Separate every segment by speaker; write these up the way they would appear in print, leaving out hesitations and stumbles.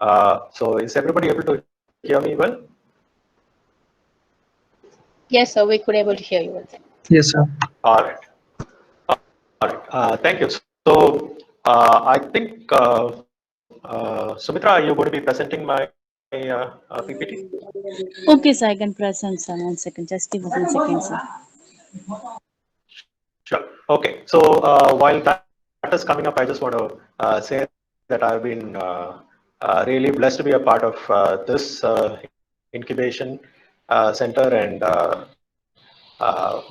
Speaker 1: So is everybody able to hear me well?
Speaker 2: Yes, sir, we could able to hear you well.
Speaker 3: Yes, sir.
Speaker 1: All right. All right. Thank you. So I think Sumitra, are you going to be presenting my PPT?
Speaker 4: Okay, sir, I can present, sir. 1 second. Just give me 1 second, sir.
Speaker 1: Sure. Okay. So while that is coming up, I just want to say that I've been really blessed to be a part of this incubation center and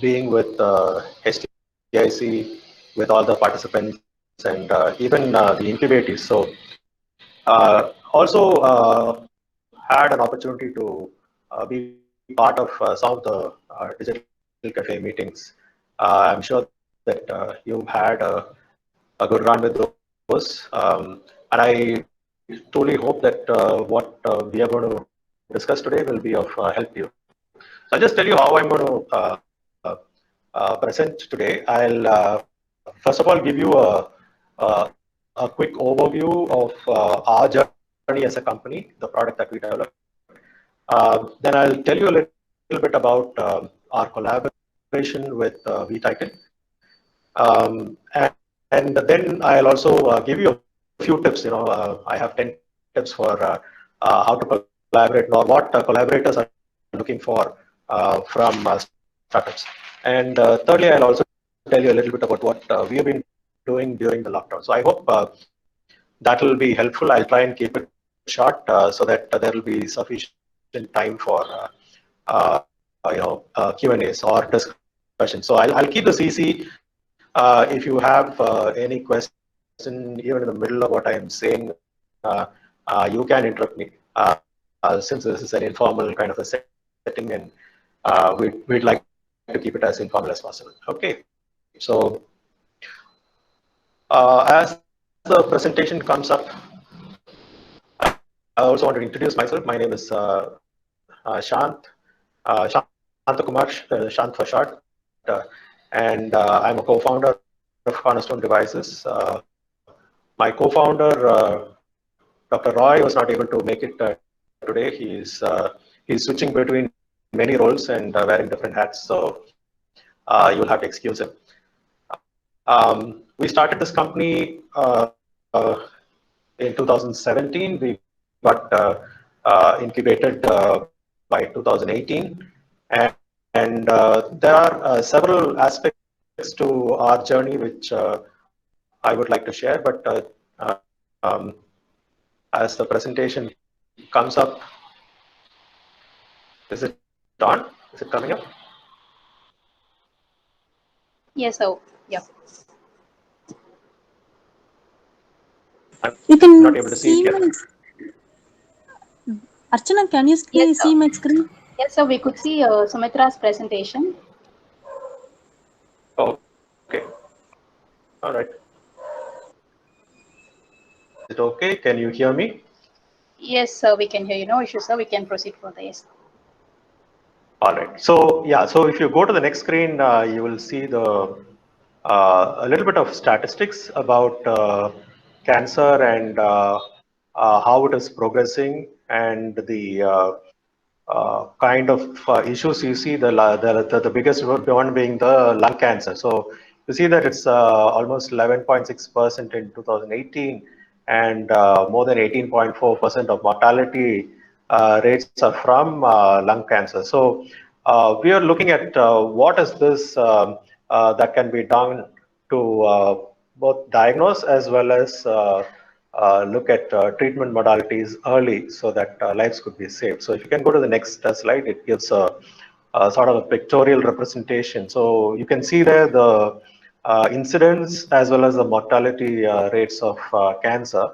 Speaker 1: being with HTIC, with all the participants and even the incubators. So also had an opportunity to be part of some of the digital cafe meetings. I'm sure that you've had a good run with those. And I truly hope that what we are going to discuss today will be of help to you. So I'll just tell you how I'm going to present today. I'll first of all give you a quick overview of our journey as a company, the product that we developed. Then I'll tell you a little bit about our collaboration with vTitan. And then I'll also give you a few tips. I have 10 tips for how to collaborate or what collaborators are looking for from startups. And thirdly, I'll also tell you a little bit about what we have been doing during the lockdown. So I hope that will be helpful. I'll try and keep it short so that there will be sufficient time for Q&As or discussion. So I'll keep this easy. If you have any question, even in the middle of what I am saying, you can interrupt me. Since this is an informal kind of a setting, and we'd like to keep it as informal as possible. Okay. So as the presentation comes up, I also want to introduce myself. My name is Shant, Shantakumar, Shant for short, and I'm a co-founder of Cornerstone Devices. My co-founder, Dr. Roy, was not able to make it today. He's switching between many roles and wearing different hats, so you'll have to excuse him. We started this company in 2017. We got incubated by 2018, and there are several aspects to our journey which I would like to share, but as the presentation comes up, is it on? Is it coming up?
Speaker 2: Yes, sir. Yeah.
Speaker 4: You
Speaker 1: I'm
Speaker 4: can
Speaker 1: not able to see
Speaker 4: see
Speaker 1: it
Speaker 4: my.
Speaker 1: yet.
Speaker 4: Archana, can you
Speaker 2: Yes, sir.
Speaker 4: see my screen?
Speaker 2: Yes, sir. We could see Sumitra's presentation.
Speaker 1: Oh, okay. All right. Is it okay? Can you hear me?
Speaker 2: Yes, sir. We can hear you. No issues, sir. We can proceed further. Yes.
Speaker 1: All right. So yeah. So if you go to the next screen, you will see a little bit of statistics about cancer and how it is progressing and the kind of issues you see. The biggest one being the lung cancer. So you see that it's almost 11.6% in 2018, and more than 18.4% of mortality rates are from lung cancer. So we are looking at what is this that can be done to both diagnose as well as look at treatment modalities early so that lives could be saved. So if you can go to the next slide, it gives a sort of a pictorial representation. So you can see there the incidence as well as the mortality rates of cancer.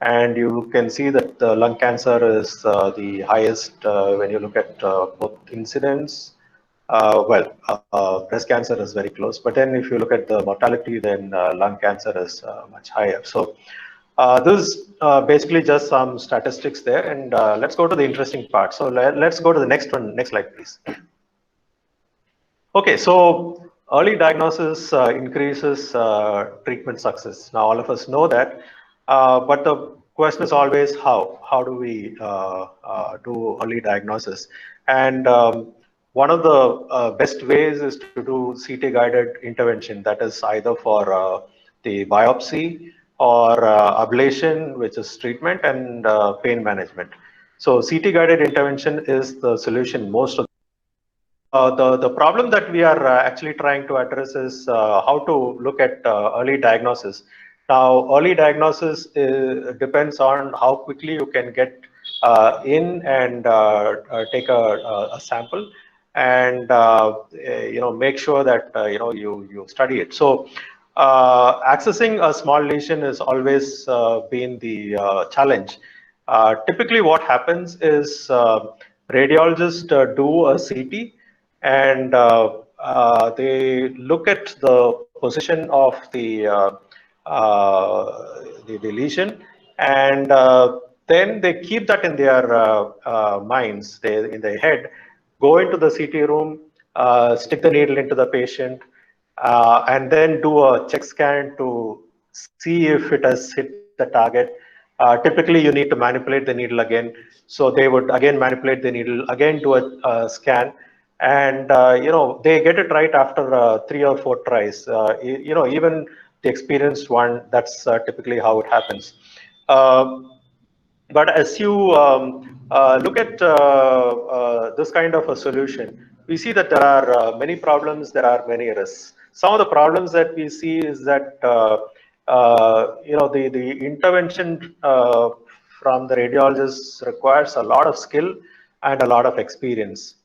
Speaker 1: And you can see that lung cancer is the highest when you look at both incidence. Breast cancer is very close, but then if you look at the mortality, then lung cancer is much higher. So this is basically just some statistics there, and let's go to the interesting part. So let's go to the next one. Next slide, please. Okay, so early diagnosis increases treatment success. Now, all of us know that, but the question is always how. How do we do early diagnosis? And one of the best ways is to do CT-guided intervention. That is either for the biopsy or ablation, which is treatment, and pain management. So CT-guided intervention is the solution most of the problem that we are actually trying to address is how to look at early diagnosis. Now, early diagnosis depends on how quickly you can get in and take a sample and make sure that you study it. So accessing a small lesion has always been the challenge. Typically, what happens is radiologists do a CT and they look at the position of the lesion, and then they keep that in their minds, in their head, go into the CT room, stick the needle into the patient, and then do a check scan to see if it has hit the target. Typically, you need to manipulate the needle again. So they would again manipulate the needle, again do a scan, and they get it right after 3 or 4 tries. Even the experienced one, that's typically how it happens. But as you look at this kind of a solution, we see that there are many problems, there are many risks. Some of the problems that we see is that the intervention from the radiologists requires a lot of skill and a lot of experience.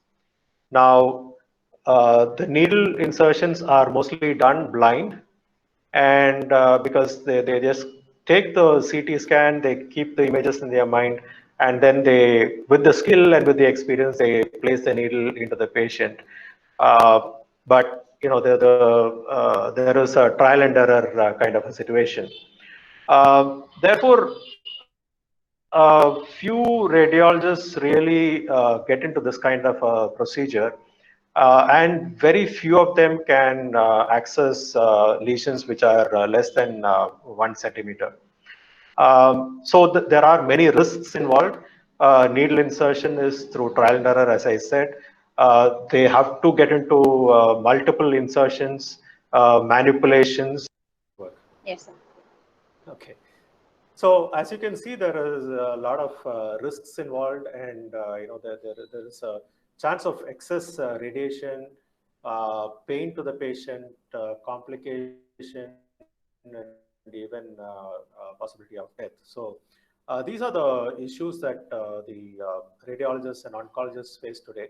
Speaker 1: Now, the needle insertions are mostly done blind, and because they just take the CT scan, they keep the images in their mind, and then they, with the skill and with the experience, they place the needle into the patient. But there is a trial and error kind of a situation. Therefore, few radiologists really get into this kind of a procedure, and very few of them can access lesions which are less than 1 centimeter. So there are many risks involved. Needle insertion is through trial and error, as I said. They have to get into multiple insertions, manipulations.
Speaker 2: Yes, sir.
Speaker 1: Okay. So as you can see, there is a lot of risks involved, and there is a chance of excess radiation, pain to the patient, complication, and even possibility of death. So these are the issues that the radiologists and oncologists face today.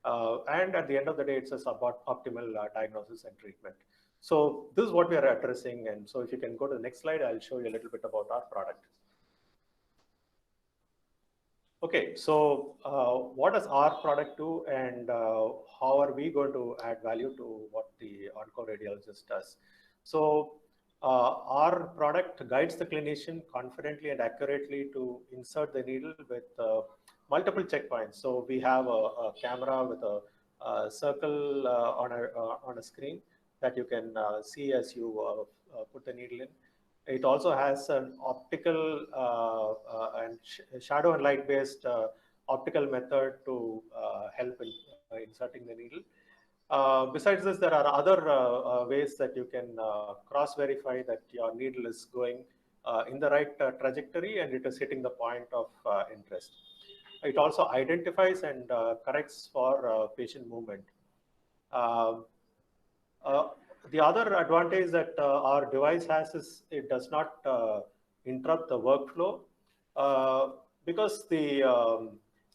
Speaker 1: And at the end of the day, it's just about optimal diagnosis and treatment. So this is what we are addressing. And so if you can go to the next slide, I'll show you a little bit about our product. Okay, so what does our product do, and how are we going to add value to what the oncoradiologist does? So our product guides the clinician confidently and accurately to insert the needle with multiple checkpoints. So we have a camera with a circle on a screen that you can see as you put the needle in. It also has an optical and shadow and light based optical method to help in inserting the needle. Besides this, there are other ways that you can cross verify that your needle is going in the right trajectory and it is hitting the point of interest. It also identifies and corrects for patient movement. The other advantage that our device has is it does not interrupt the workflow because the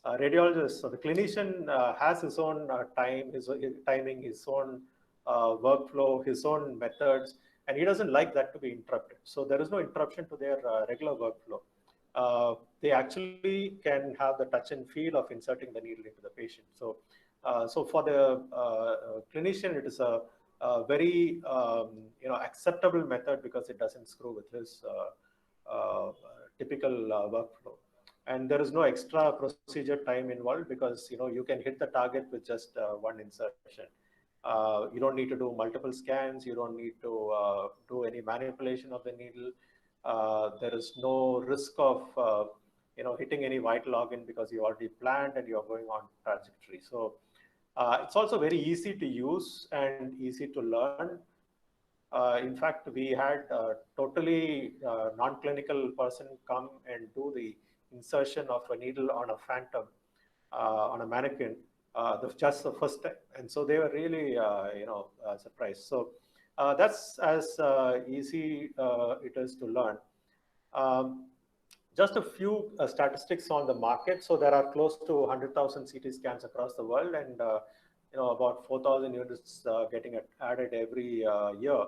Speaker 1: radiologist or the clinician has his own time, his timing, his own workflow, his own methods, and he doesn't like that to be interrupted. So there is no interruption to their regular workflow. They actually can have the touch and feel of inserting the needle into the patient. So, so for the clinician, it is a very acceptable method because it doesn't screw with his typical workflow, and there is no extra procedure time involved because you can hit the target with just one insertion. You don't need to do multiple scans. You don't need to do any manipulation of the needle. There is no risk of hitting any vital organ because you already planned and you're going on trajectory. So it's also very easy to use and easy to learn. In fact, we had a totally non-clinical person come and do the insertion of a needle on a phantom, on a mannequin, just the first time. And so they were really, surprised. So that's as easy it is to learn. Just a few statistics on the market. So there are close to 100,000 CT scans across the world, and about 4,000 units getting added every year.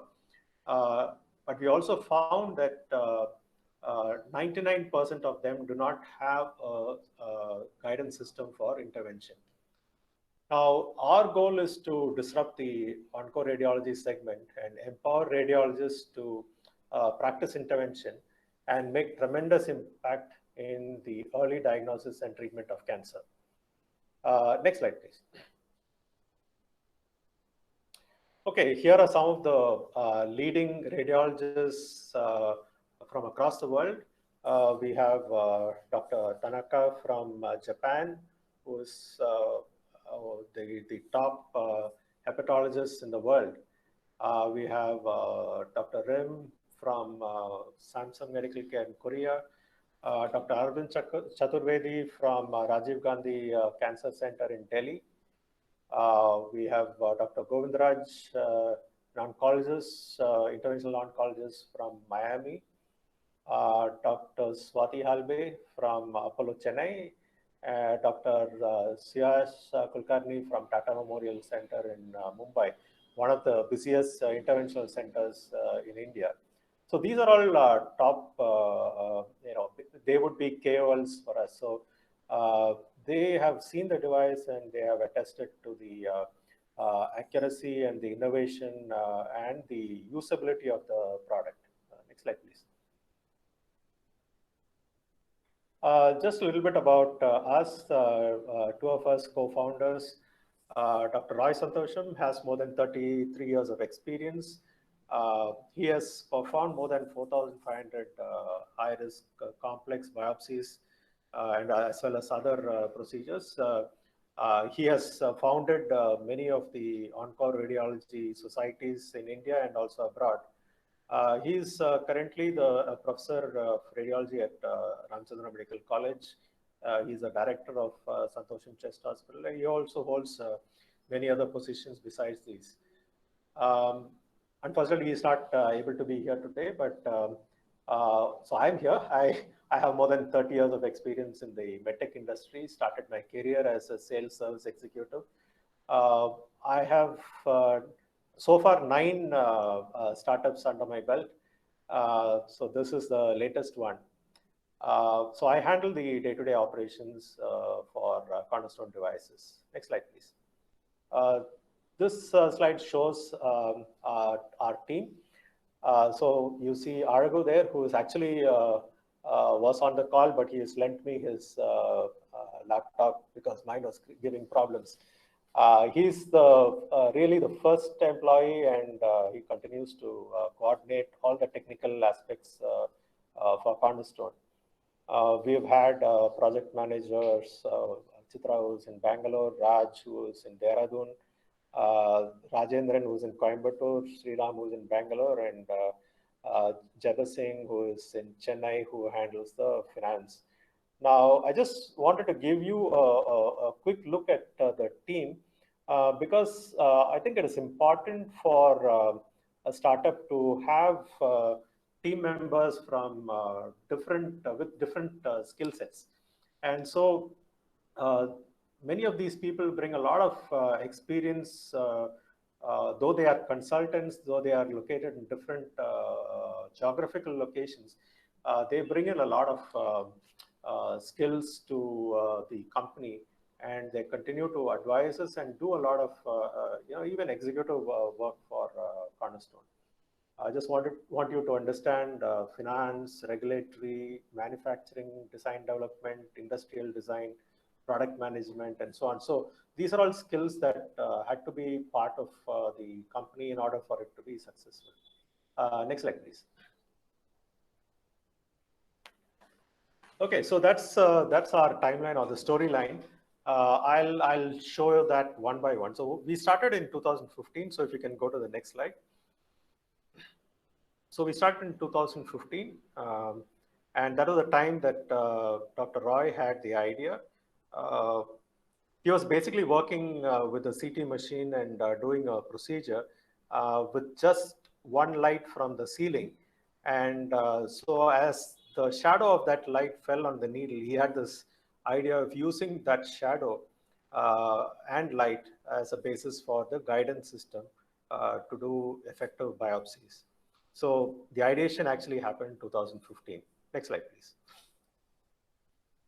Speaker 1: But we also found that 99% of them do not have a guidance system for intervention. Now, our goal is to disrupt the oncoradiology segment and empower radiologists to practice intervention and make tremendous impact in the early diagnosis and treatment of cancer. Next slide, please. Okay, here are some of the leading radiologists from across the world. We have Dr. Tanaka from Japan, who is the top hepatologist in the world. We have Dr. Rim from Samsung Medical Care in Korea, Dr. Arvind Chaturvedi from Rajiv Gandhi Cancer Center in Delhi. We have Dr. Govindraj, an oncologist, interventional oncologist from Miami, Dr. Swati Halbe from Apollo Chennai, Dr. Siyash Kulkarni from Tata Memorial Center in Mumbai, one of the busiest interventional centers in India. So these are all top, they would be KOLs for us. So they have seen the device and they have attested to the accuracy and the innovation and the usability of the product. Next slide, please. Just a little bit about us, two of us co-founders. Dr. Roy Santosham has more than 33 years of experience. He has performed more than 4,500 high-risk complex biopsies and as well as other procedures. He has founded many of the oncoradiology societies in India and also abroad. He is currently the professor of radiology at Ramchandra Medical College. He is a director of Santosham Chest Hospital. And he also holds many other positions besides these. Unfortunately, he is not able to be here today, but so I'm here. I have more than 30 years of experience in the medtech industry, started my career as a sales service executive. I have so far 9 startups under my belt. So this is the latest one. So I handle the day-to-day operations for Cornerstone Devices. Next slide, please. This slide shows our team. So you see Arago there, who is actually was on the call, but he has lent me his laptop because mine was giving problems. He's really the first employee, and he continues to coordinate all the technical aspects for Cornerstone. We've had project managers, Chitra, who's in Bangalore, Raj, who is in Dehradun, Rajendran, who's in Coimbatore, Sriram, who's in Bangalore, and Jabba Singh, who is in Chennai, who handles the finance. Now, I just wanted to give you a quick look at the team because I think it is important for a startup to have team members from with different skill sets. And so many of these people bring a lot of experience, though they are consultants, though they are located in different geographical locations, they bring in a lot of skills to the company, and they continue to advise us and do a lot of even executive work for Cornerstone. I just want you to understand finance, regulatory, manufacturing, design development, industrial design, product management, and so on. So these are all skills that had to be part of the company in order for it to be successful. Next slide, please. Okay, so that's our timeline or the storyline. I'll show you that one by one. So we started in 2015. So if you can go to the next slide. So we started in 2015, and that was the time that Dr. Roy had the idea. Uh, he was basically working with a CT machine and doing a procedure with just one light from the ceiling. And so as the shadow of that light fell on the needle, he had this idea of using that shadow and light as a basis for the guidance system to do effective biopsies. So the ideation actually happened in 2015. Next slide, please.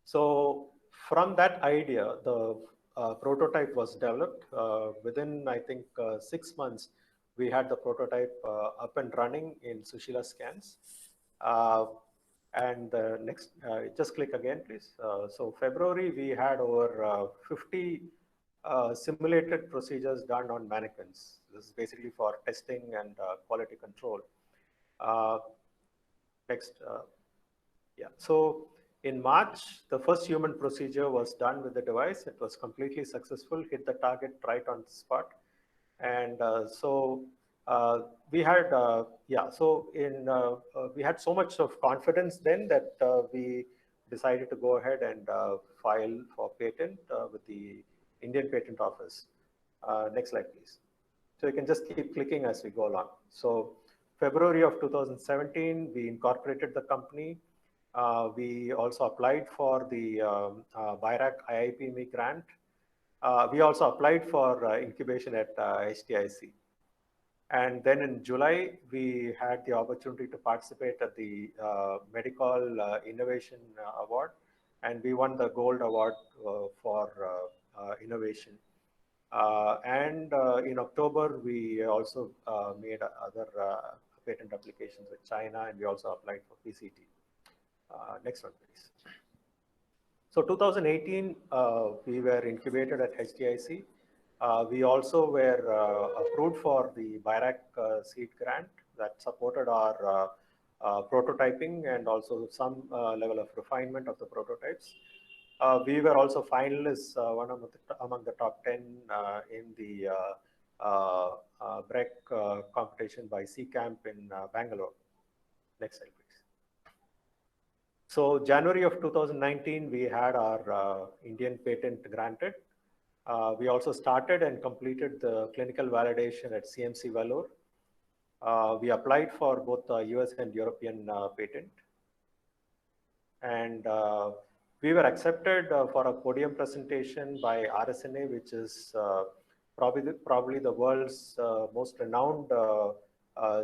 Speaker 1: So from that idea, the prototype was developed. Within, I think, 6 months, we had the prototype up and running in Sushila Scans. And next, just click again, please. So February, we had over 50 simulated procedures done on mannequins. This is basically for testing and quality control. Uh, next. Yeah. So in March, the first human procedure was done with the device. It was completely successful, hit the target right on the spot. And we had, we had so much of confidence then that we decided to go ahead and file for patent with the Indian Patent Office. Next slide, please. So you can just keep clicking as we go along. So February of 2017, we incorporated the company. We also applied for the BIRAC IIPME grant. We also applied for incubation at HTIC. And then in July, we had the opportunity to participate at the Medical Innovation Award, and we won the Gold Award for innovation. In October, we also made other patent applications with China, and we also applied for PCT. Next one, please. So 2018, we were incubated at HTIC. We also were approved for the BIRAC seed grant that supported our prototyping and also some level of refinement of the prototypes. We were also finalists, among the top 10 in the BREC competition by CCamp in Bangalore. Next slide, please. So January of 2019, we had our Indian patent granted. We also started and completed the clinical validation at CMC Vellore. We applied for both the US and European patent. And we were accepted for a podium presentation by RSNA, which is probably the world's most renowned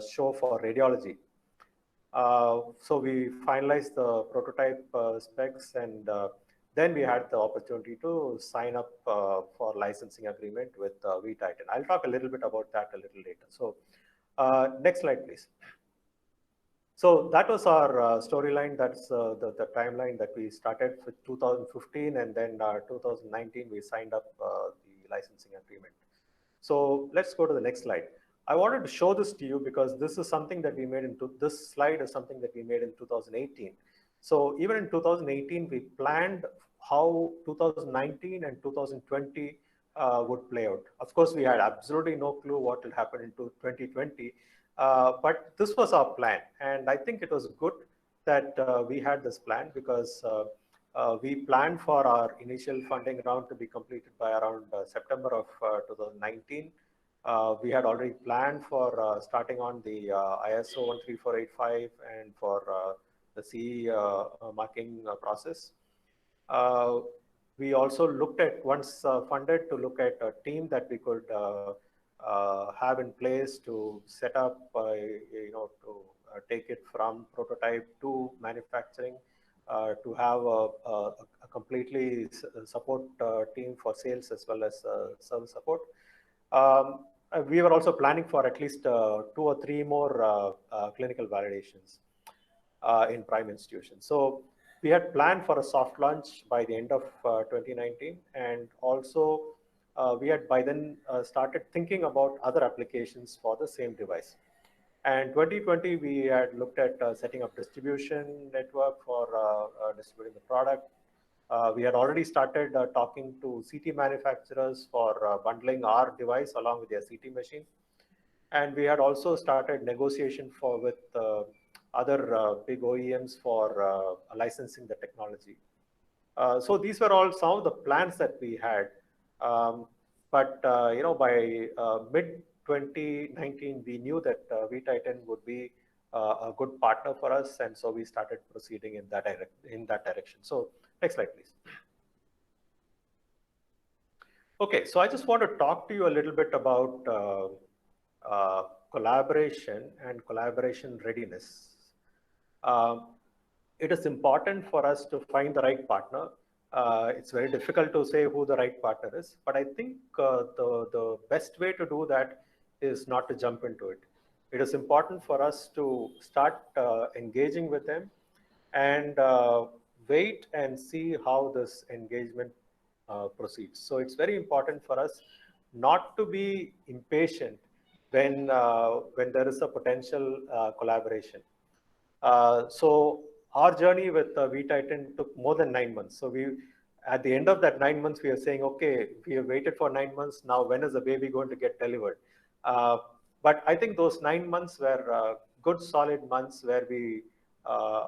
Speaker 1: show for radiology. So we finalized the prototype specs, and then we had the opportunity to sign up for licensing agreement with vTitan. I'll talk a little bit about that a little later. So next slide, please. So that was our storyline. That's the timeline that we started with 2015, and then 2019 we signed up the licensing agreement. So let's go to the next slide. I wanted to show this to you because this is something that we made into this slide is something that we made in 2018. So even in 2018, we planned how 2019 and 2020 would play out. Of course, we had absolutely no clue what will happen in 2020, but this was our plan. And I think it was good that we had this plan because we planned for our initial funding round to be completed by around September of 2019. We had already planned for starting on the ISO 13485 and for the CE marking process. We also looked at, once funded, to look at a team that we could have in place to set up, to take it from prototype to manufacturing, to have a completely support team for sales as well as service support. We were also planning for at least 2 or 3 more clinical validations in prime institutions. So we had planned for a soft launch by the end of 2019, and also we had by then started thinking about other applications for the same device. And 2020, we had looked at setting up distribution network for distributing the product. We had already started talking to CT manufacturers for bundling our device along with their CT machine. And we had also started negotiation with other big OEMs for licensing the technology. So these were all some of the plans that we had. But by mid 2019, we knew that VTitan would be a good partner for us, and so we started proceeding in that direction. So next slide, please. Okay, so I just want to talk to you a little bit about collaboration and collaboration readiness. It is important for us to find the right partner. It's very difficult to say who the right partner is, but I think the best way to do that is not to jump into it. It is important for us to start engaging with them and wait and see how this engagement proceeds. So it's very important for us not to be impatient when there is a potential collaboration. So our journey with VTitan took more than 9 months. So at the end of that 9 months, we are saying, okay, we have waited for 9 months. Now, when is the baby going to get delivered? But I think those 9 months were good, solid months where we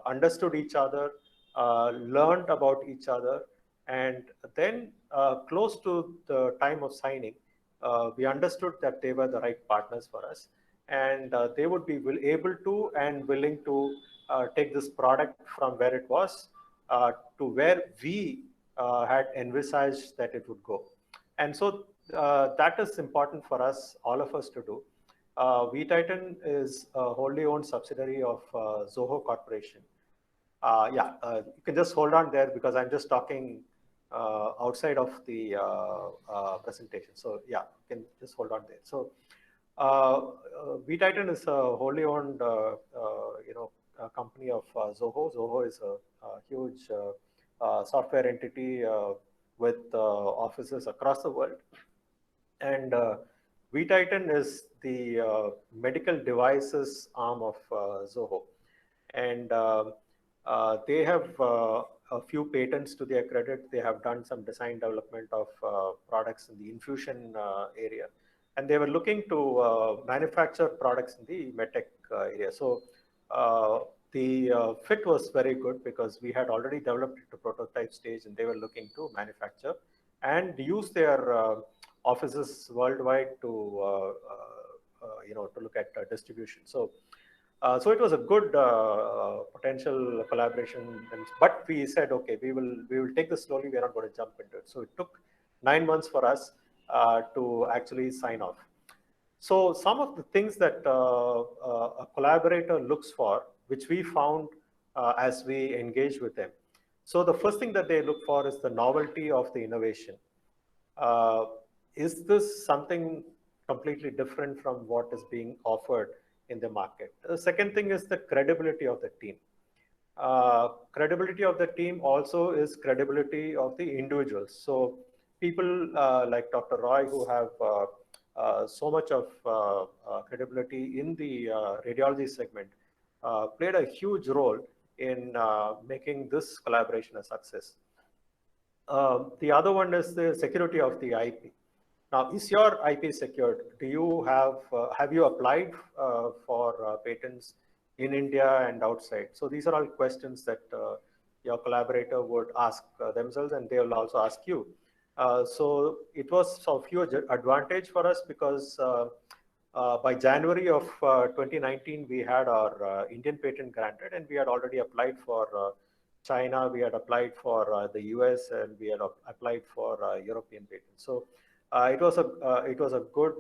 Speaker 1: understood each other, learned about each other, and then close to the time of signing, we understood that they were the right partners for us, and they would be able to and willing to take this product from where it was to where we had envisaged that it would go. And so that is important for us, all of us, to do. VTitan is a wholly owned subsidiary of Zoho Corporation. You can just hold on there because I'm just talking outside of the presentation. So yeah, you can just hold on there. So VTitan is a wholly owned company of Zoho. Zoho is a huge software entity with offices across the world. And VTitan is the medical devices arm of Zoho. And they have a few patents to their credit. They have done some design development of products in the infusion area. And they were looking to manufacture products in the medtech area. So the fit was very good because we had already developed it to prototype stage, and they were looking to manufacture and use their offices worldwide to to look at distribution. So so it was a good potential collaboration, but we said, okay, we will take this slowly. We are not going to jump into it. So it took 9 months for us to actually sign off. So some of the things that a collaborator looks for, which we found as we engage with them. So the first thing that they look for is the novelty of the innovation. Is this something completely different from what is being offered in the market? The second thing is the credibility of the team. Credibility of the team also is credibility of the individuals. So people like Dr. Roy, who have so much of credibility in the radiology segment, played a huge role in making this collaboration a success. The other one is the security of the IP. Now, is your IP secured? Do you have you applied for patents in India and outside? So these are all questions that your collaborator would ask themselves, and they will also ask you. So it was of huge advantage for us because by January of 2019, we had our Indian patent granted, and we had already applied for China, we had applied for the US, and we had applied for European patents. So it was a good,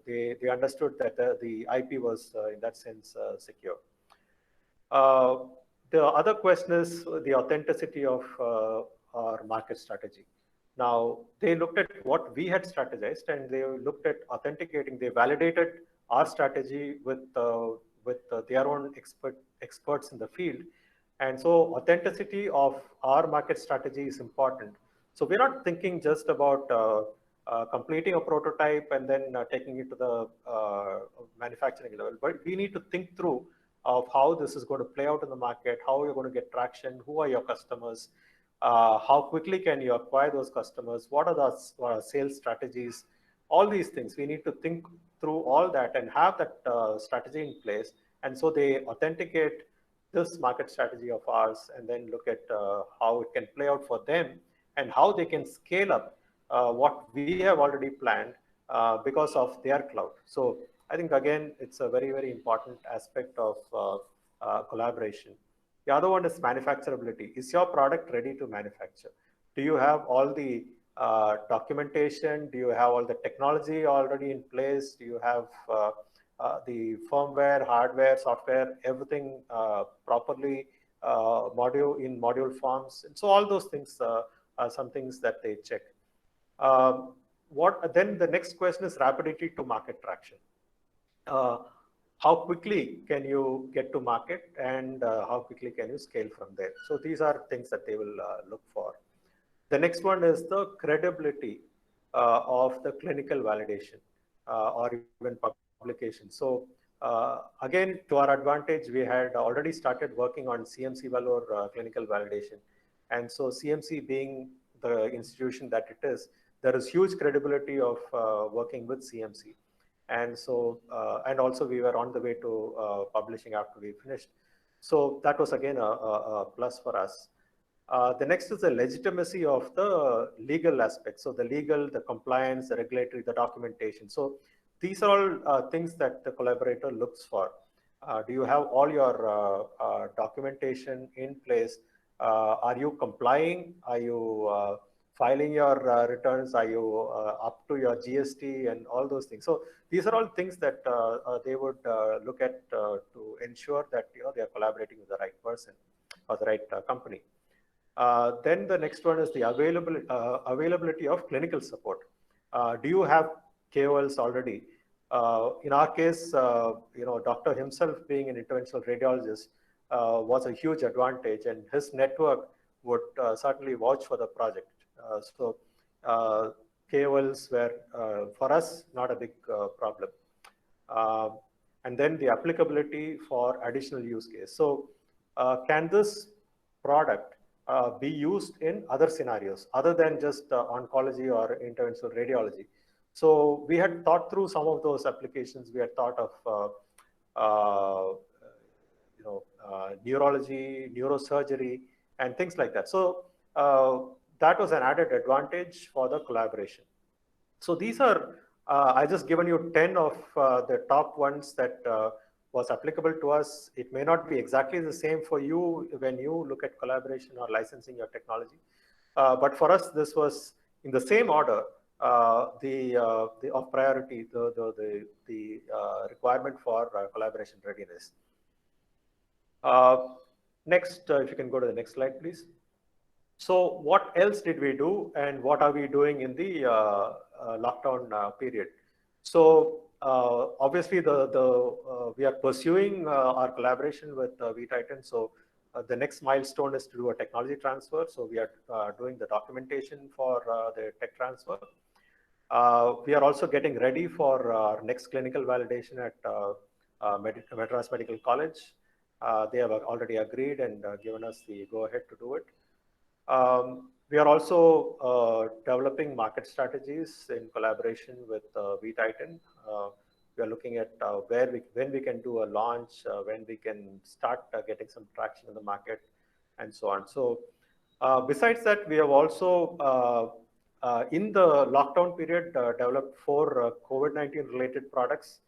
Speaker 1: they understood that the IP was in that sense secure. The other question is the authenticity of our market strategy. Now, they looked at what we had strategized, and they looked at authenticating. They validated our strategy with their own experts in the field. And so authenticity of our market strategy is important. So we're not thinking just about completing a prototype and then taking it to the manufacturing level. But we need to think through of how this is going to play out in the market, how you're going to get traction, who are your customers, how quickly can you acquire those customers, what are the sales strategies, all these things. We need to think through all that and have that strategy in place. And so they authenticate this market strategy of ours and then look at how it can play out for them and how they can scale up what we have already planned because of their cloud. So I think, again, it's a very, very important aspect of collaboration. The other one is manufacturability. Is your product ready to manufacture? Do you have all the documentation? Do you have all the technology already in place? Do you have the firmware, hardware, software, everything properly module forms? And so all those things are some things that they check. Then the next question is rapidity to market traction. How quickly can you get to market, and how quickly can you scale from there? So these are things that they will look for. The next one is the credibility of the clinical validation or even publication. So again, to our advantage, we had already started working on CMC Vellore clinical validation. And so CMC being the institution that it is, there is huge credibility of working with CMC. And so, and also we were on the way to publishing after we finished. So that was again a plus for us. The next is the legitimacy of the legal aspect. So the legal, the compliance, the regulatory, the documentation. So these are all things that the collaborator looks for. Do you have all your documentation in place? Are you complying? Are you filing your returns? Are you up to your GST and all those things? So these are all things that they would look at to ensure that they are collaborating with the right person or the right company. Then the next one is the availability of clinical support. Do you have KOLs already? In our case, doctor himself being an interventional radiologist was a huge advantage, and his network would certainly vouch for the project. So KOLs were, for us, not a big problem. And then the applicability for additional use case. So can this product be used in other scenarios other than just oncology or interventional radiology? So we had thought through some of those applications. We had thought of neurology, neurosurgery, and things like that. So that was an added advantage for the collaboration. So these are, I just given you 10 of the top ones that was applicable to us. It may not be exactly the same for you when you look at collaboration or licensing your technology. But for us, this was in the same order, the of priority, the requirement for collaboration readiness. Next, if you can go to the next slide, please. So what else did we do, and what are we doing in the lockdown period? So obviously, we are pursuing our collaboration with vTitan. So the next milestone is to do a technology transfer. So we are doing the documentation for the tech transfer. We are also getting ready for our next clinical validation at Madras Medical College. They have already agreed and given us the go-ahead to do it. We are also developing market strategies in collaboration with vTitan. We are looking at when we can do a launch, when we can start getting some traction in the market, and so on. So besides that, we have also, in the lockdown period, developed 4 COVID-19 related products.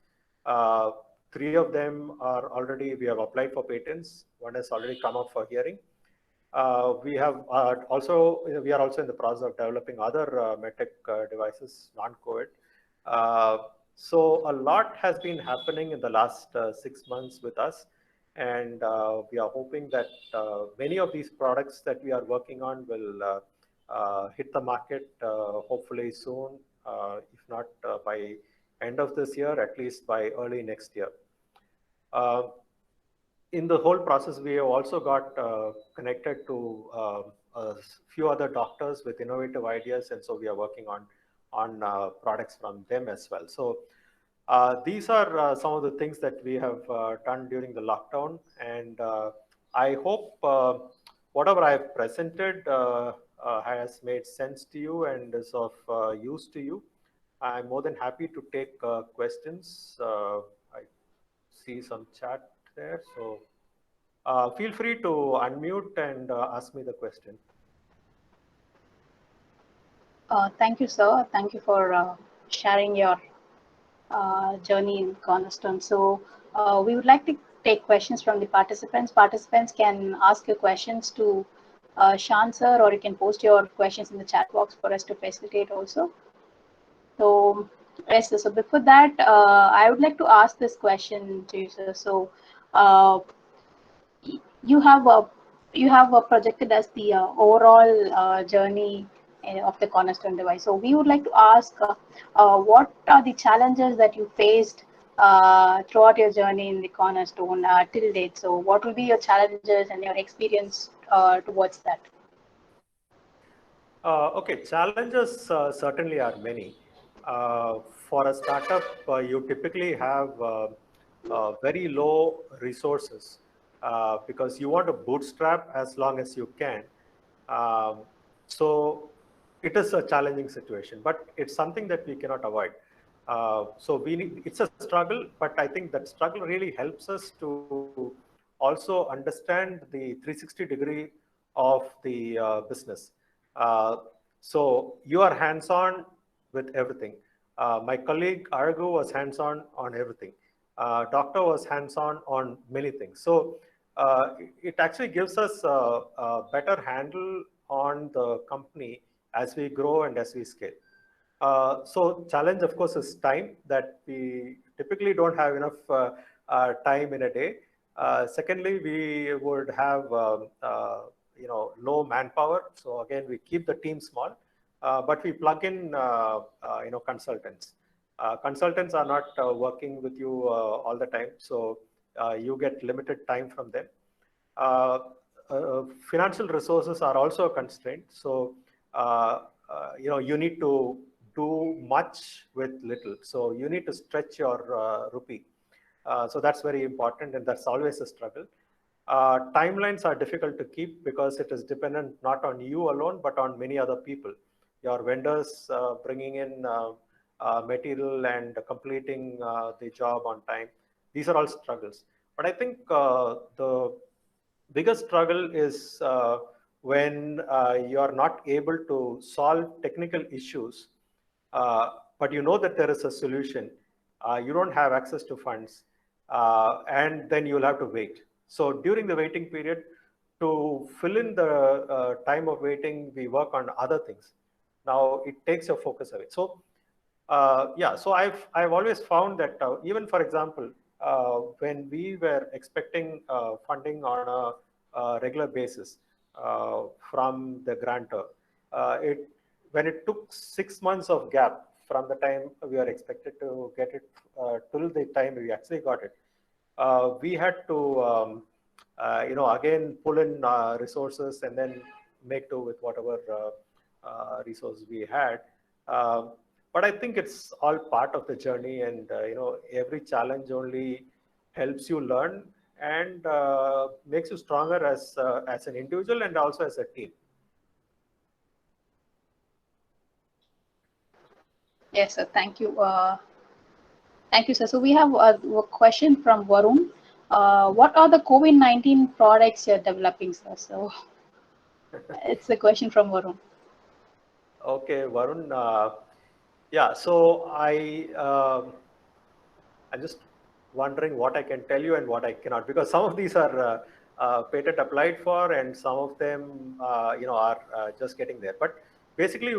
Speaker 1: 3 of them are already, we have applied for patents. 1 has already come up for hearing. We are also in the process of developing other medtech devices, non-COVID. So a lot has been happening in the last 6 months with us, and we are hoping that many of these products that we are working on will hit the market hopefully soon, if not by end of this year, at least by early next year. In the whole process, we have also got connected to a few other doctors with innovative ideas, and so we are working on on products from them as well. So these are some of the things that we have done during the lockdown, and I hope whatever I've presented has made sense to you and is of use to you. I'm more than happy to take questions. I see some chat there, so feel free to unmute and ask me the question.
Speaker 2: Thank you, sir. Thank you for sharing your journey in Cornerstone. So we would like to take questions from the participants. Participants can ask your questions to Shan sir, or you can post your questions in the chat box for us to facilitate also. So yes, so before that, I would like to ask this question to you, sir. So you have projected as the overall journey of the Cornerstone device. So we would like to ask, what are the challenges that you faced throughout your journey in the Cornerstone till date? So what will be your challenges and your experience towards that?
Speaker 1: Okay, challenges certainly are many. For a startup, you typically have very low resources because you want to bootstrap as long as you can. Um, so it is a challenging situation, but it's something that we cannot avoid. So it's a struggle, but I think that struggle really helps us to also understand the 360 degree of the business. Uh, so you are hands-on with everything. My colleague Argu was hands-on on everything. Doctor was hands-on on many things. So it actually gives us a better handle on the company as we grow and as we scale. So challenge, of course, is time, that we typically don't have enough time in a day. Secondly, we would have low manpower. So again, we keep the team small, but we plug in consultants. Consultants are not working with you all the time, so you get limited time from them. Uh, Financial resources are also a constraint. So you need to do much with little. So you need to stretch your rupee. So that's very important, and that's always a struggle. Timelines are difficult to keep because it is dependent not on you alone, but on many other people. Your vendors bringing in material and completing the job on time. These are all struggles. But I think the biggest struggle is when you are not able to solve technical issues, but you know that there is a solution. You don't have access to funds, and then you'll have to wait. So during the waiting period, to fill in the time of waiting, we work on other things. Now it takes your focus away. So yeah, so I've always found that even, for example, when we were expecting funding on a regular basis from the grantor, it when it took 6 months of gap from the time we are expected to get it till the time we actually got it, we had to again pull in resources and then make do with whatever resources we had. Um, but I think it's all part of the journey, and every challenge only helps you learn and makes you stronger as an individual and also as a team.
Speaker 2: Yes, sir. Thank you. Thank you, sir. So we have a question from Varun. What are the COVID-19 products you're developing, sir? So it's a question from Varun.
Speaker 1: Okay, Varun. Yeah, so I'm just wondering what I can tell you and what I cannot, because some of these are patent applied for, and some of them, are just getting there. But basically,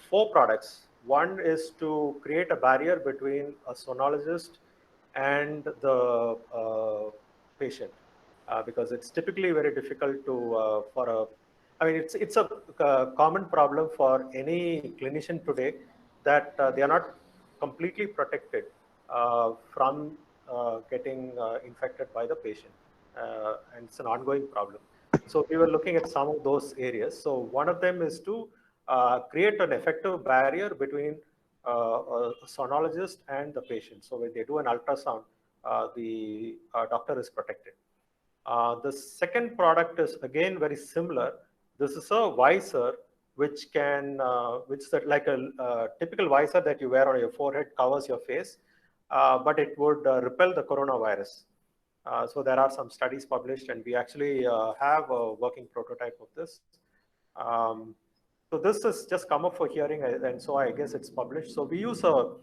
Speaker 1: four products. One is to create a barrier between a sonologist and the patient, because it's typically very difficult to for a. I mean, it's a common problem for any clinician today, that they are not completely protected from getting infected by the patient, and it's an ongoing problem. So we were looking at some of those areas. So one of them is to create an effective barrier between a sonologist and the patient. So when they do an ultrasound, the doctor is protected. The second product is again very similar. This is a visor which can, which is like a typical visor that you wear on your forehead, covers your face, but it would repel the coronavirus. So there are some studies published, and we actually have a working prototype of this. So this has just come up for hearing, and so I guess it's published. So we use a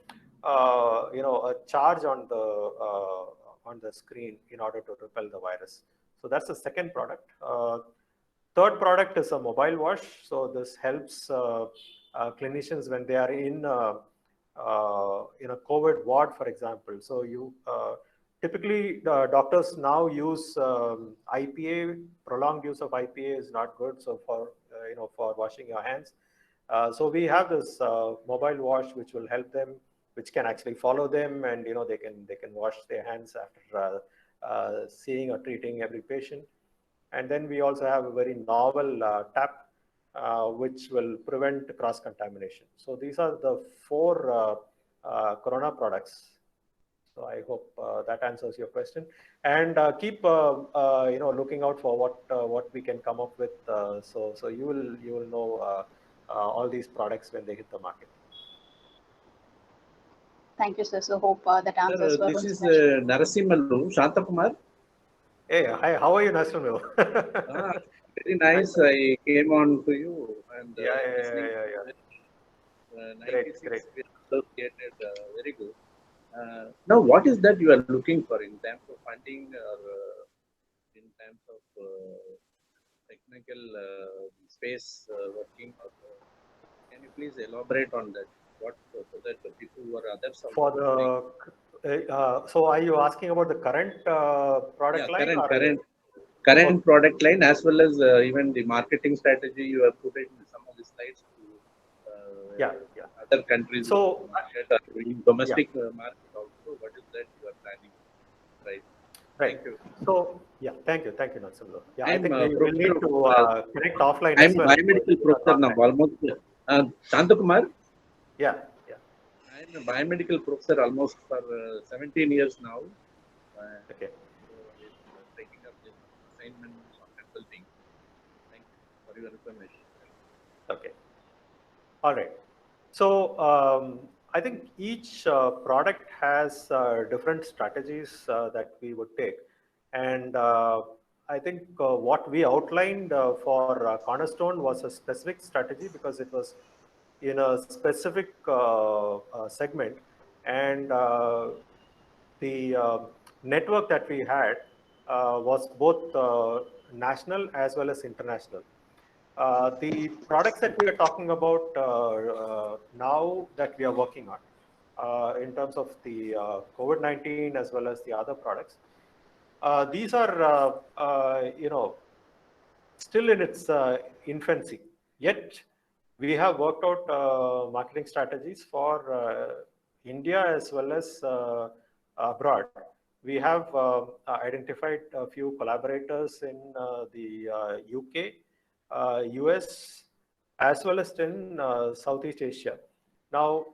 Speaker 1: a charge on the screen in order to repel the virus. So that's the second product. Third product is a mobile wash. So this helps clinicians when they are in a COVID ward, for example. So you typically doctors now use IPA. Prolonged use of IPA is not good. So for for washing your hands. So we have this mobile wash which will help them, which can actually follow them, and they can wash their hands after seeing or treating every patient. And then we also have a very novel tap which will prevent cross contamination. So these are the four corona products. So I hope that answers your question. And keep looking out for what we can come up with. So you will know all these products when they hit the market.
Speaker 2: Thank you, sir. So hope that answers.
Speaker 3: Sir, this is Narasimhallu, Shantakumar.
Speaker 1: Hey, hi. How are you, Narasimhallu?
Speaker 3: Very nice. I came on to you and
Speaker 1: yeah.
Speaker 3: 96
Speaker 1: Great.
Speaker 3: we associated. Very good. Now, what is that you are looking for in terms of funding or in terms of technical space working? Can you please elaborate on that? What so that the people who are others
Speaker 1: for the so are you asking about the current product line?
Speaker 3: Current product line, as well as even the marketing strategy you have put in some of the slides to other countries.
Speaker 1: So
Speaker 3: domestic market also. What is that you are planning? Right.
Speaker 1: Thank you. So thank you, Narasimhallu. Yeah, I think we will need to connect offline.
Speaker 3: I'm biomedical professor now, almost. Shantakumar.
Speaker 1: Yeah.
Speaker 3: I'm a biomedical professor almost for 17 years now.
Speaker 1: Okay.
Speaker 3: So taking up this assignment on consulting. Thank you for your information.
Speaker 1: Okay. All right. So I think each product has different strategies that we would take, and I think what we outlined for Cornerstone was a specific strategy because it was in a specific segment, and the network that we had was both national as well as international. The products that we are talking about now that we are working on in terms of the COVID-19 as well as the other products, these are still in its infancy. Yet we have worked out marketing strategies for India as well as abroad. We have identified a few collaborators in the UK, US, as well as in Southeast Asia. Now,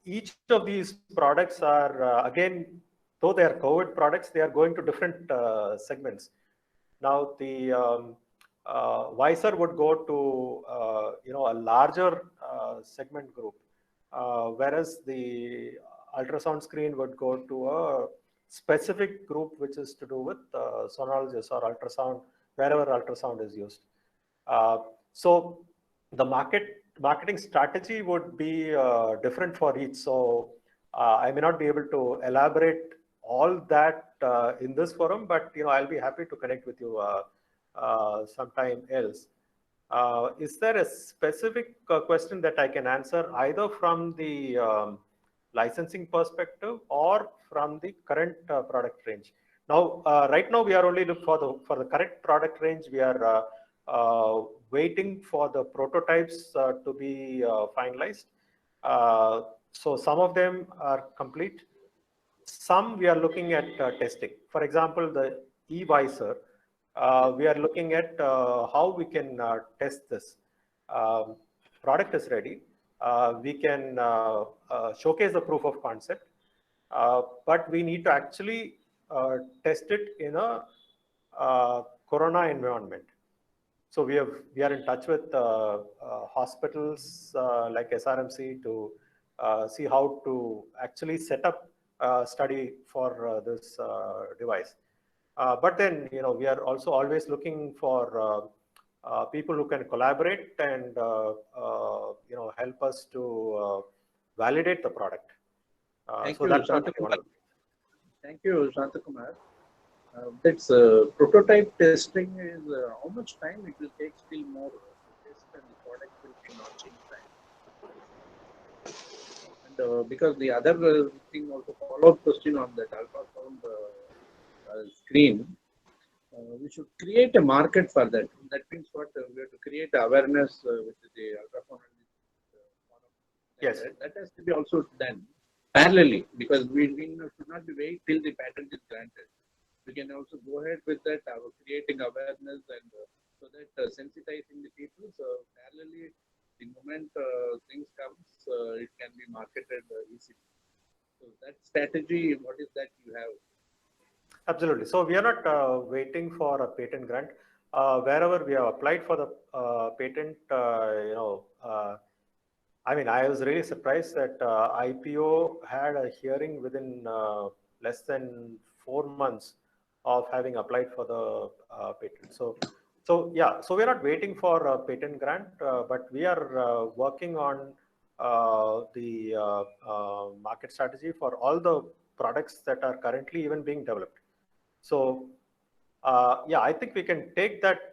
Speaker 1: each of these products are, again, though they are COVID products, they are going to different segments. Now, the visor would go to a larger segment group, whereas the ultrasound screen would go to a specific group which is to do with sonologists or ultrasound, wherever ultrasound is used. So the marketing strategy would be different for each. So I may not be able to elaborate all that in this forum, but I'll be happy to connect with you sometime else. Is there a specific question that I can answer either from the licensing perspective or from the current product range? Now, right now we are only looking for the current product range. We are waiting for the prototypes to be finalized. So some of them are complete. Some we are looking at testing. For example, the e-visor, we are looking at how we can test this. Product is ready. We can showcase the proof of concept, but we need to actually test it in a corona environment. So we are in touch with hospitals like SRMC to see how to actually set up a study for this device. But then, we are also always looking for people who can collaborate and help us to validate the product.
Speaker 3: Thank
Speaker 1: So
Speaker 3: you,
Speaker 1: that's what we
Speaker 3: Shantakumar.
Speaker 1: want to do.
Speaker 3: Thank you, Shantakumar. That's prototype testing is how much time it will take still more to test and the product will be launching time. And because the other thing also follow-up question on that ultrasound screen, we should create a market for that. That means what we have to create awareness with the ultrasound.
Speaker 1: Yes.
Speaker 3: That has to be also done parallelly because we should not be wait till the patent is granted. We can also go ahead with that, creating awareness and so that sensitizing the people. So parallelly, the moment things comes, it can be marketed easily. So that strategy, what is that you have?
Speaker 1: Absolutely. So we are not waiting for a patent grant. Wherever we have applied for the patent, I mean, I was really surprised that IPO had a hearing within less than 4 months of having applied for the patent. So yeah, so we're not waiting for a patent grant, but we are working on the market strategy for all the products that are currently even being developed. So yeah, I think we can take that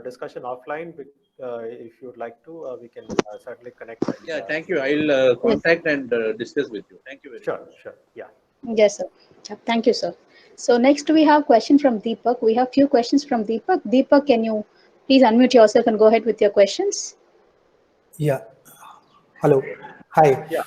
Speaker 1: discussion offline. If you would like to, we can certainly connect. And,
Speaker 3: Yeah, thank you. I'll contact and discuss with you. Thank you very much.
Speaker 1: Sure. Yeah.
Speaker 2: Yes, sir. Thank you, sir. So next we have question from Deepak. We have few questions from Deepak. Deepak, can you please unmute yourself and go ahead with your questions?
Speaker 5: Yeah. Hello. Hi.
Speaker 1: Yeah.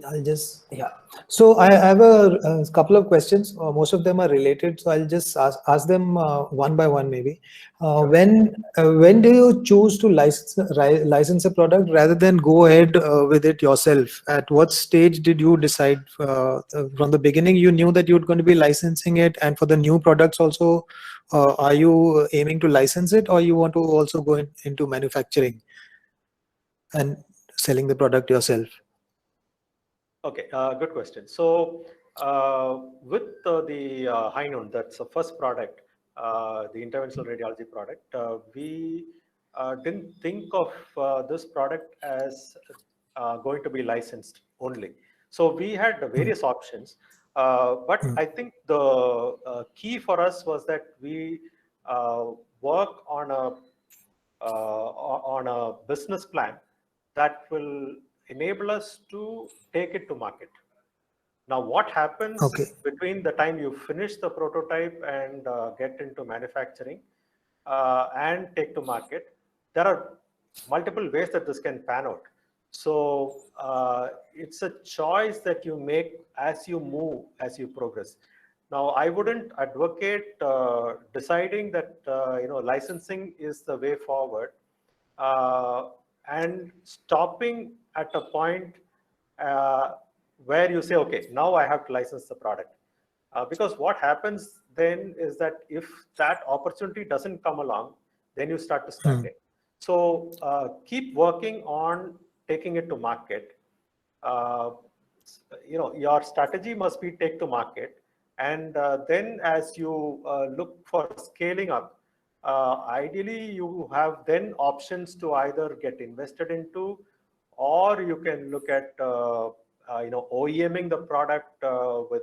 Speaker 5: I'll just, yeah. So I have a couple of questions. Most of them are related. So I'll just ask them one by one, maybe. When do you choose to license a product rather than go ahead with it yourself? At what stage did you decide from the beginning you knew that you're going to be licensing it? And for the new products also, are you aiming to license it or you want to also go into manufacturing and selling the product yourself?
Speaker 1: Okay, good question. So with the High-Noon, that's the first product, the interventional radiology product, we didn't think of this product as going to be licensed only. So we had various options, but I think the key for us was that we work on a business plan that will enable us to take it to market. Now, what happens between the time you finish the prototype and get into manufacturing and take to market? There are multiple ways that this can pan out. So it's a choice that you make as you move, as you progress. Now, I wouldn't advocate deciding that licensing is the way forward and stopping at a point where you say, okay, now I have to license the product. Because what happens then is that if that opportunity doesn't come along, then you start to stagnate. So keep working on taking it to market. Your strategy must be take to market. And then as you look for scaling up, ideally you have then options to either get invested into, or you can look at OEMing the product with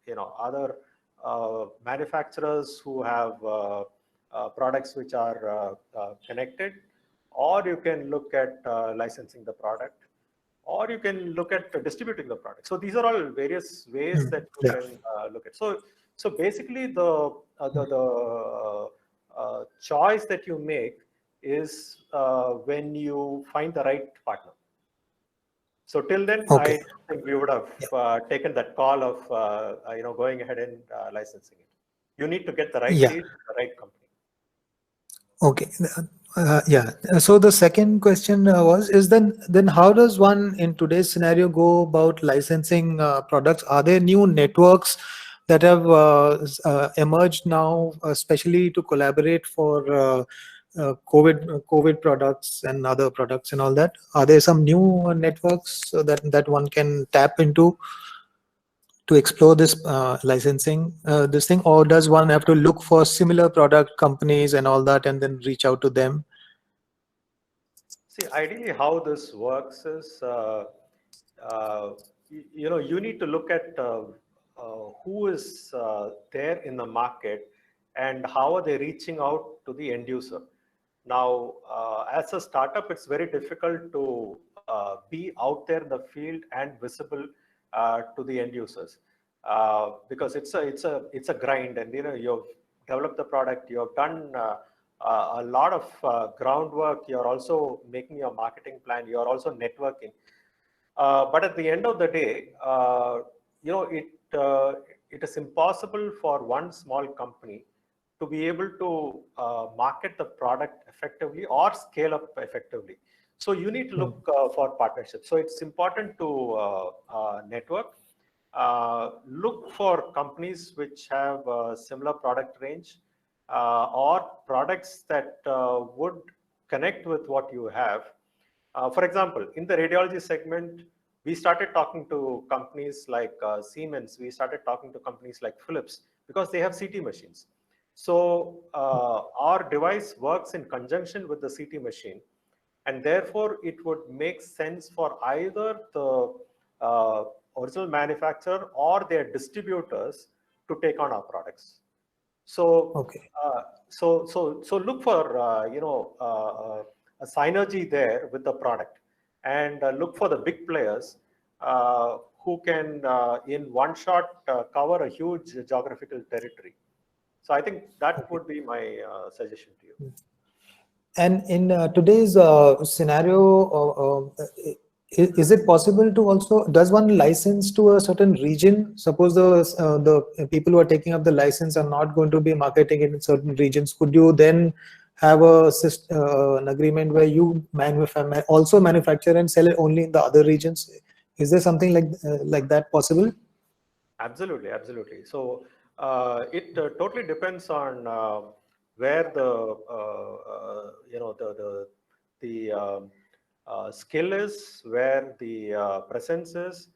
Speaker 1: other manufacturers who have products which are connected, or you can look at licensing the product, or you can look at distributing the product. So these are all various ways that you can look at. So basically the choice that you make is when you find the right partner. So till then, I think we would have taken that call of going ahead and licensing it. You need to get the right
Speaker 5: Yeah.
Speaker 1: seed, the right company.
Speaker 5: Okay. Yeah. So the second question was, is then how does one in today's scenario go about licensing products? Are there new networks that have emerged now, especially to collaborate for COVID products and other products and all that? Are there some new networks that one can tap into to explore this licensing this thing, or does one have to look for similar product companies and all that and then reach out to them?
Speaker 1: See, ideally, how this works is, you need to look at who is there in the market and how are they reaching out to the end user. Now, as a startup, it's very difficult to be out there in the field and visible to the end users because it's a grind, and you've developed the product, you have done a lot of groundwork. You're also making your marketing plan. You're also networking. But at the end of the day, it is impossible for one small company to be able to market the product effectively or scale up effectively. So you need to look for partnerships. So it's important to network. Look for companies which have a similar product range or products that would connect with what you have. For example, in the radiology segment, we started talking to companies like Siemens. We started talking to companies like Philips because they have CT machines. So our device works in conjunction with the CT machine, and therefore it would make sense for either the original manufacturer or their distributors to take on our products. So,
Speaker 5: Okay.
Speaker 1: so look for a synergy there with the product, and look for the big players who can, in one shot, cover a huge geographical territory. So I think that would be my suggestion to you.
Speaker 5: And in today's scenario, is it possible to also, does one license to a certain region? Suppose the people who are taking up the license are not going to be marketing in certain regions. Could you then have an agreement where you also manufacture and sell it only in the other regions? Is there something like that possible?
Speaker 1: Absolutely, absolutely. So it totally depends on where the skill is, where the presence is,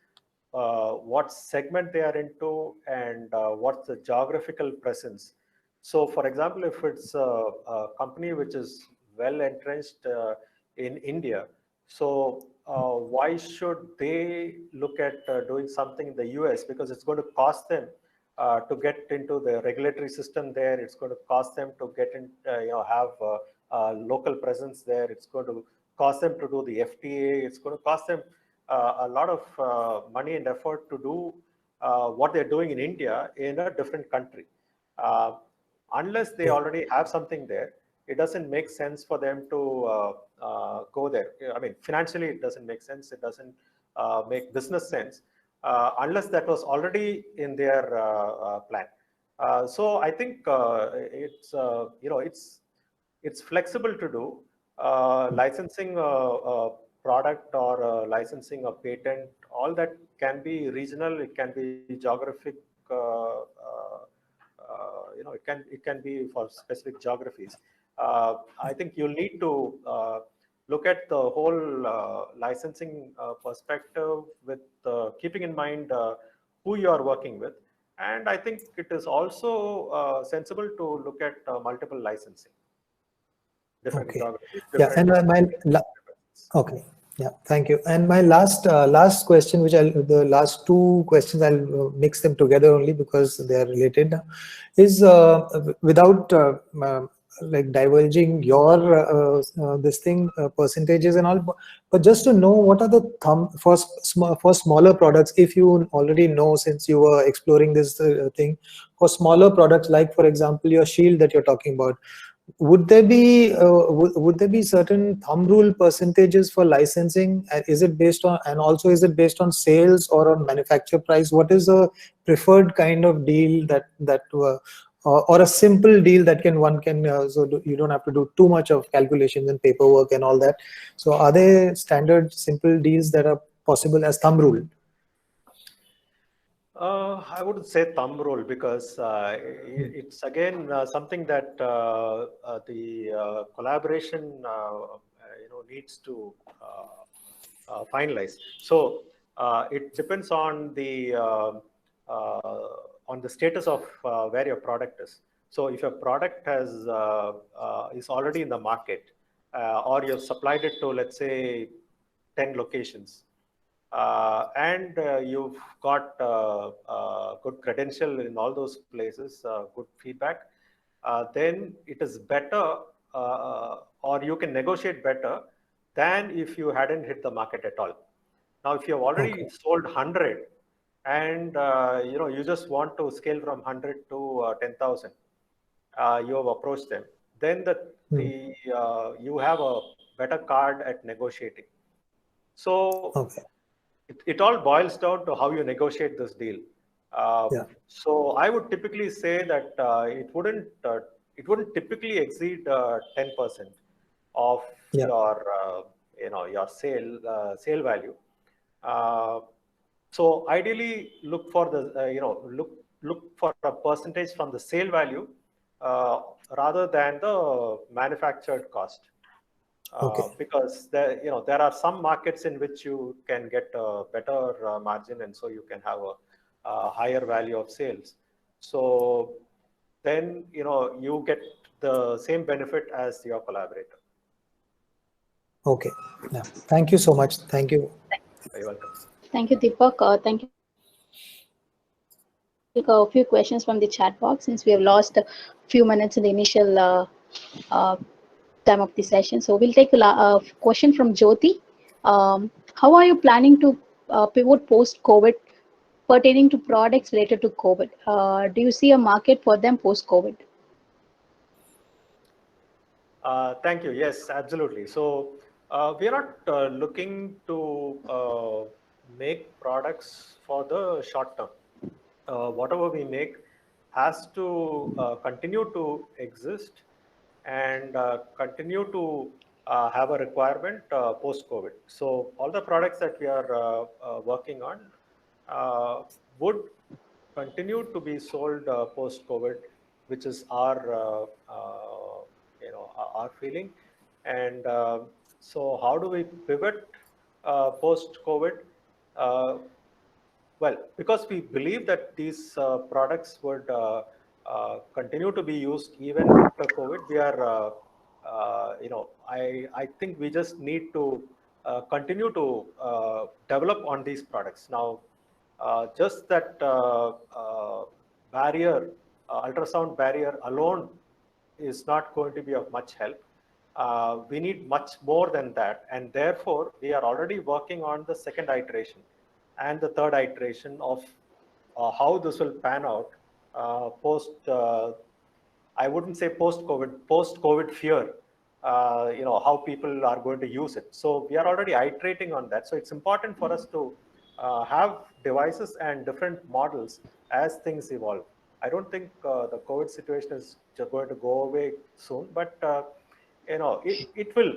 Speaker 1: what segment they are into, and what's the geographical presence. So, for example, if it's a company which is well entrenched in India, so why should they look at doing something in the US? Because it's going to cost them to get into the regulatory system there. It's going to cost them to get in, have local presence there. It's going to cost them to do the FTA. It's going to cost them a lot of money and effort to do what they're doing in India in a different country. Unless they already have something there, it doesn't make sense for them to go there. I mean, financially, it doesn't make sense. It doesn't make business sense unless that was already in their plan. So I think it's flexible to do. Licensing a product or licensing a patent, all that can be regional. It can be geographic. It can be for specific geographies. I think you'll need to look at the whole licensing perspective with keeping in mind who you are working with. And I think it is also sensible to look at multiple licensing. Different
Speaker 5: Okay.
Speaker 1: geographies.
Speaker 5: Yeah, and okay. Yeah, thank you. And my last question, the last two questions, I'll mix them together only because they are related, is without like divulging your percentages and all, but just to know what are the for smaller products, if you already know, since you were exploring this thing, for smaller products, like for example your shield that you're talking about, would there be certain thumb rule percentages for licensing? Is it based on, and also is it based on sales or on manufacturer price? What is the preferred kind of deal that or a simple deal that one can you don't have to do too much of calculations and paperwork and all that. So are there standard simple deals that are possible as thumb rule?
Speaker 1: I wouldn't say thumb rule, because it's again something that the collaboration needs to finalize. So it depends on the status of where your product is. So if your product is already in the market, or you've supplied it to, let's say, 10 locations, and you've got good credential in all those places, good feedback, then it is better, or you can negotiate better than if you hadn't hit the market at all. Now, if you have already sold 100, and you just want to scale from 100 to 10,000, you have approached them, then you have a better card at negotiating. So it all boils down to how you negotiate this deal. So I would typically say that it wouldn't typically exceed 10% of your sale value. So ideally, look for look for a percentage from the sale value rather than the manufactured cost. Because there are some markets in which you can get a better margin, and so you can have a higher value of sales. So then you get the same benefit as your collaborator.
Speaker 5: Okay. Yeah. Thank you so much. Thank you.
Speaker 1: You're welcome.
Speaker 2: Thank you, Deepak. Thank you. A few questions from the chat box, since we have lost a few minutes in the initial time of the session. So we'll take a question from Jyoti. How are you planning to pivot post-COVID pertaining to products related to COVID? Do you see a market for them post-COVID?
Speaker 1: Thank you. Yes, absolutely. So we are not looking to make products for the short term. Whatever we make has to continue to exist and continue to have a requirement post-COVID. So all the products that we are working on would continue to be sold post-COVID, which is our feeling. And so how do we pivot post-COVID? Well, because we believe that these products would continue to be used even after COVID, we are, I think we just need to continue to develop on these products. Now, just that barrier, ultrasound barrier alone is not going to be of much help. We need much more than that. And therefore, we are already working on the second iteration and the third iteration of how this will pan out post, I wouldn't say post-COVID fear, how people are going to use it. So we are already iterating on that. So it's important for us to have devices and different models as things evolve. I don't think the COVID situation is going to go away soon, but it will.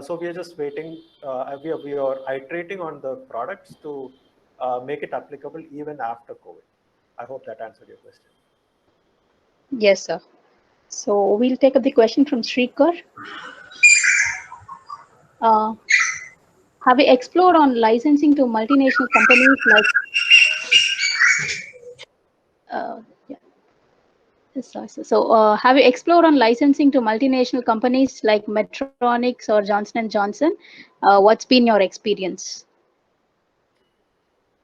Speaker 1: So we are just waiting. We are iterating on the products to make it applicable even after COVID. I hope that answered your question.
Speaker 2: Yes, sir. So we'll take up the question from Shrikar. Have you explored on licensing to multinational companies like So have you explored on licensing to multinational companies like Medtronic or Johnson & Johnson? What's been your experience?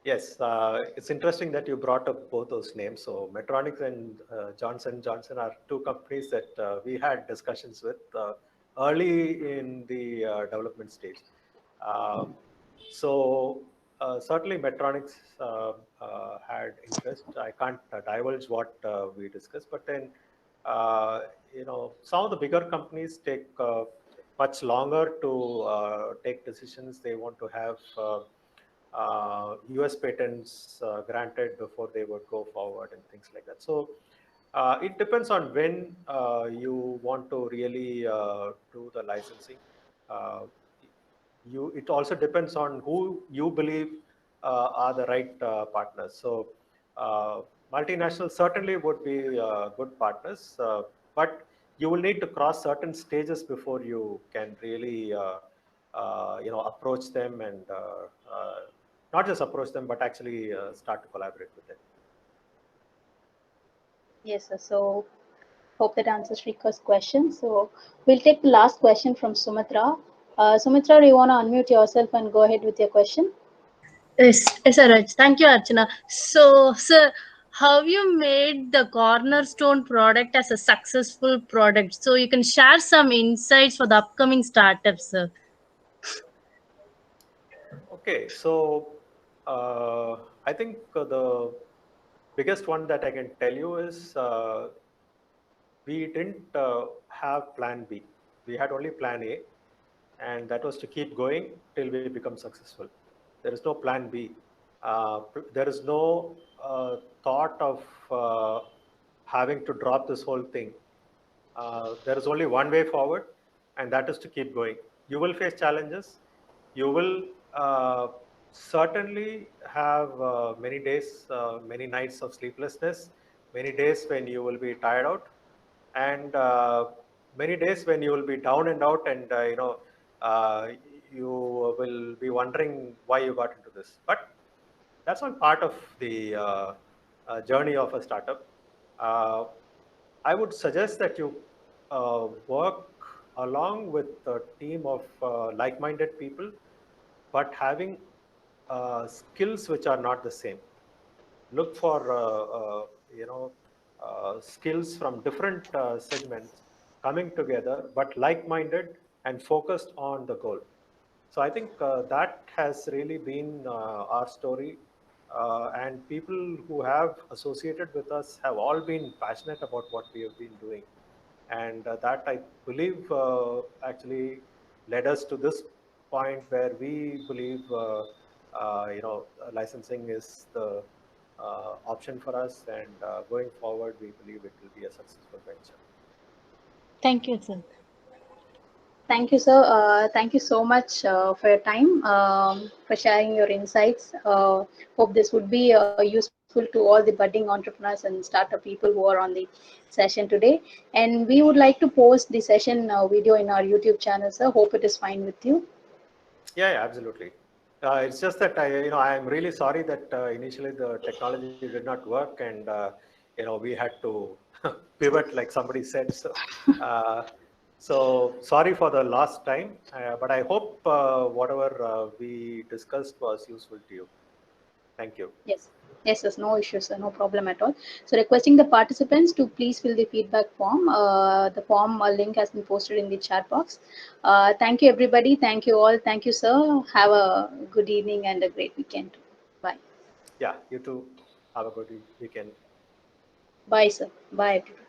Speaker 1: Yes, it's interesting that you brought up both those names. So Medtronic and Johnson & Johnson are two companies that we had discussions with early in the development stage. So certainly Medtronic had interest. I can't divulge what we discussed, but then some of the bigger companies take much longer to take decisions. They want to have US patents granted before they would go forward and things like that. So It depends on when you want to really do the licensing. Uh, it also depends on who you believe are the right partners. So uh, multinationals certainly would be good partners, but you will need to cross certain stages before you can really approach them and not just approach them, but actually start to collaborate with them.
Speaker 2: Yes, sir. So hope that answers Shrika's question. So we'll take the last question from Sumitra. Sumitra, you want to unmute yourself and go ahead with your question?
Speaker 4: Yes, yes, sir. Raj. Thank you, Archana. So, sir, how you made the cornerstone product as a successful product? So you can share some insights for the upcoming startups, sir.
Speaker 1: Okay, so I think the biggest one that I can tell you is we didn't have plan B. We had only plan A, and that was to keep going till we become successful. There is no plan B. There is no thought of having to drop this whole thing. There is only one way forward, and that is to keep going. You will face challenges. You will certainly have many days, many nights of sleeplessness, many days when you will be tired out, and many days when you will be down and out, and uh, you will be wondering why you got into this. But that's all part of the journey of a startup. Uh, I would suggest that you work along with a team of like-minded people, but having skills which are not the same. Look for skills from different segments coming together, but like-minded and focused on the goal. So I think that has really been our story. And people who have associated with us have all been passionate about what we have been doing. And that I believe actually led us to this point where we believe, licensing is the option for us. And going forward, we believe it will be a successful venture.
Speaker 4: Thank you, sir.
Speaker 2: Thank you, sir. Thank you so much for your time, for sharing your insights. Hope this would be useful to all the budding entrepreneurs and startup people who are on the session today. And we would like to post the session video in our YouTube channel, sir. Hope it is fine with you.
Speaker 1: Yeah, absolutely. It's just that I'm really sorry that initially the technology did not work, and we had to pivot, like somebody said. So sorry for the last time, but I hope whatever we discussed was useful to you. Thank you.
Speaker 2: Yes. Yes, yes, no issues, sir, no problem at all. So requesting the participants to please fill the feedback form. The form link has been posted in the chat box. Thank you, everybody. Thank you all. Thank you, sir. Have a good evening and a great weekend. Bye.
Speaker 1: Yeah, you too. Have a good weekend.
Speaker 2: Bye, sir. Bye, everyone.